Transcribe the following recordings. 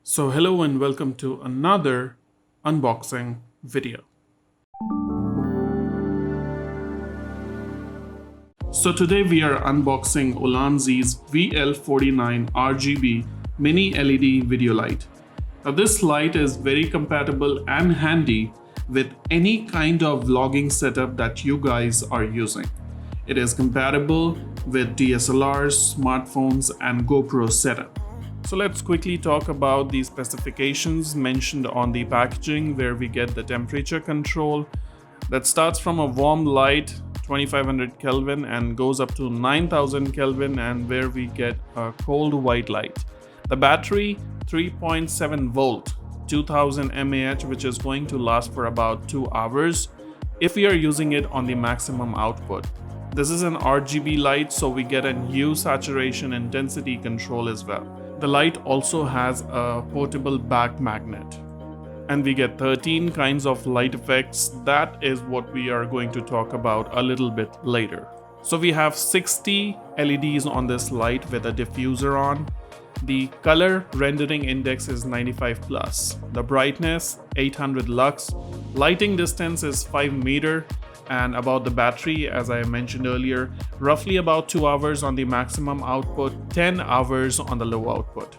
So hello and welcome to another unboxing video. So today we are unboxing Ulanzi's VL49 RGB mini LED video light. Now this light is very compatible and handy with any kind of vlogging setup that you guys are using. It is compatible with DSLRs, smartphones and GoPro setup. So let's quickly talk about the specifications mentioned on the packaging, where we get the temperature control that starts from a warm light 2500 Kelvin and goes up to 9000 Kelvin, and where we get a cold white light. The battery 3.7 volt 2000 mAh, which is going to last for about 2 hours if we are using it on the maximum output. This is an RGB light, so we get a hue, saturation, intensity control as well. The light also has a portable back magnet. And we get 13 kinds of light effects. That is what we are going to talk about a little bit later. So we have 60 LEDs on this light with a diffuser on. The color rendering index is 95 plus. The brightness 800 lux. Lighting distance is 5 meter. And about the battery, as I mentioned earlier, roughly about 2 hours on the maximum output, 10 hours on the low output.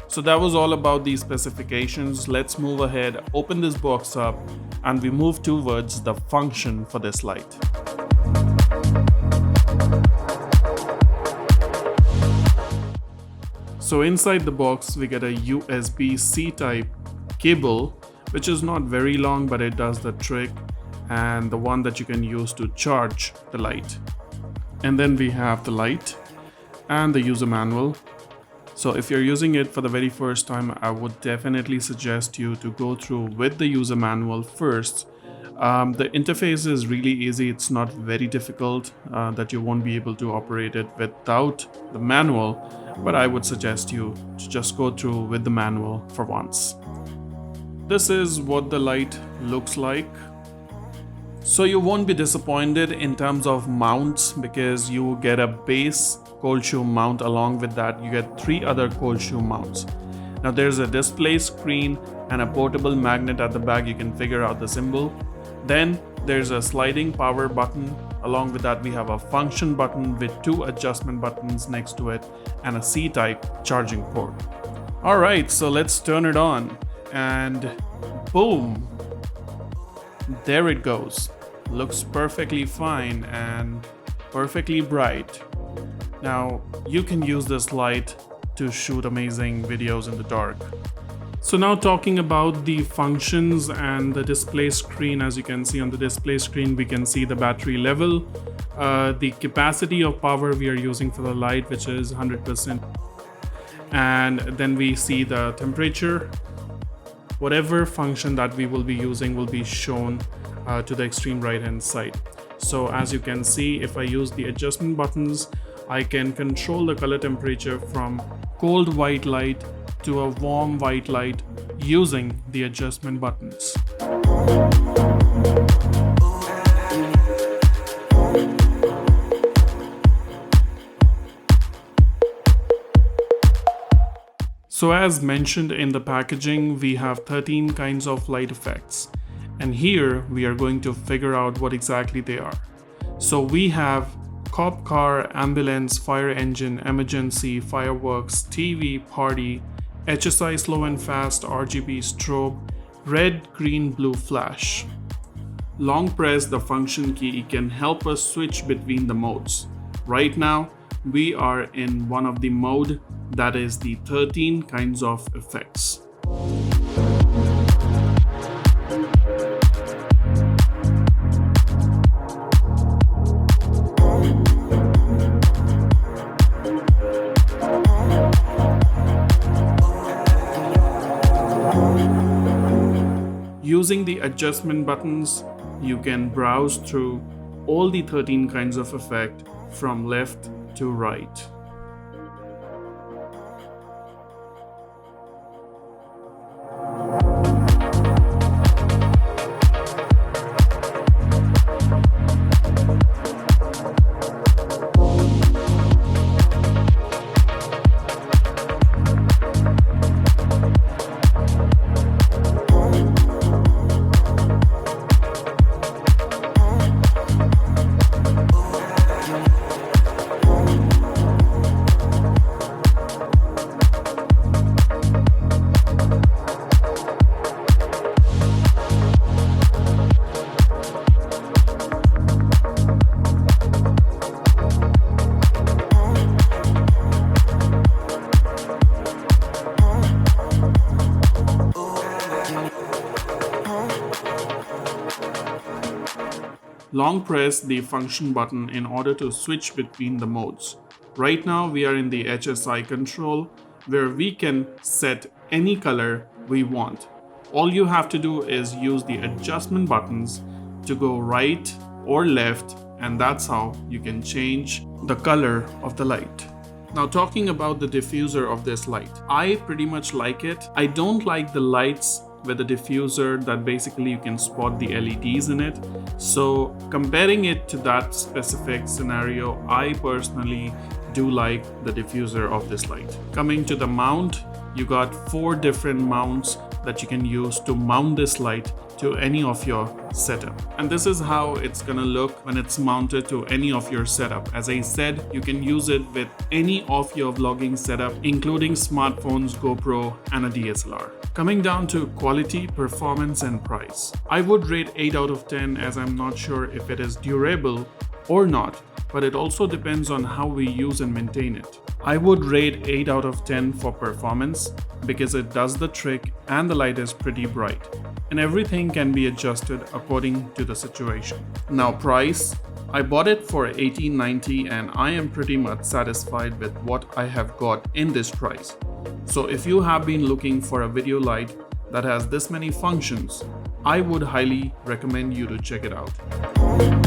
So that was all about these specifications. Let's move ahead, open this box up, and we move towards the function for this light. So inside the box, we get a USB-C type cable, which is not very long, but it does the trick, and the one that you can use to charge the light. And then we have the light and the user manual. So if you're using it for the very first time, I would definitely suggest you to go through with the user manual first. The interface is really easy. It's not very difficult that you won't be able to operate it without the manual, but I would suggest you to just go through with the manual for once. This is what the light looks like. So you won't be disappointed in terms of mounts, because you get a base cold shoe mount. Along with that, you get 3 other cold shoe mounts. Now there's a display screen and a portable magnet at the back. You can figure out the symbol. Then there's a sliding power button. Along with that, we have a function button with 2 adjustment buttons next to it and a C-type charging port. All right, so let's turn it on, and boom, there it goes. Looks perfectly fine and perfectly bright. Now you can use this light to shoot amazing videos in the dark. So now talking about the functions and the display screen. As you can see on the display screen, we can see the battery level, the capacity of power we are using for the light, which is 100%. And then we see the temperature. Whatever function that we will be using will be shown to the extreme right hand side. So as you can see, if I use the adjustment buttons, I can control the color temperature from cold white light to a warm white light using the adjustment buttons. So as mentioned in the packaging, we have 13 kinds of light effects. And here we are going to figure out what exactly they are. So we have cop car, ambulance, fire engine, emergency, fireworks, TV, party, HSI slow and fast, RGB strobe, red, green, blue flash. Long press the function key can help us switch between the modes. Right now, we are in one of the mode, that is the 13 kinds of effects. Using the adjustment buttons, you can browse through all the 13 kinds of effect from left to right. Long press the function button in order to switch between the modes. Right now we are in the HSI control where we can set any color we want. All you have to do is use the adjustment buttons to go right or left, and that's how you can change the color of the light. Now talking about the diffuser of this light, I pretty much like it. I don't like the lights with the diffuser that basically you can spot the LEDs in it. So comparing it to that specific scenario, I personally do like the diffuser of this light. Coming to the mount, you got 4 different mounts that you can use to mount this light to any of your setup. And this is how it's gonna look when it's mounted to any of your setup. As I said, you can use it with any of your vlogging setup, including smartphones, GoPro, and a DSLR. Coming down to quality, performance, and price. I would rate 8 out of 10 as I'm not sure if it is durable or not, but it also depends on how we use and maintain it. I would rate 8 out of 10 for performance because it does the trick and the light is pretty bright, and everything can be adjusted according to the situation. Now price, I bought it for $18.90 and I am pretty much satisfied with what I have got in this price. So if you have been looking for a video light that has this many functions, I would highly recommend you to check it out.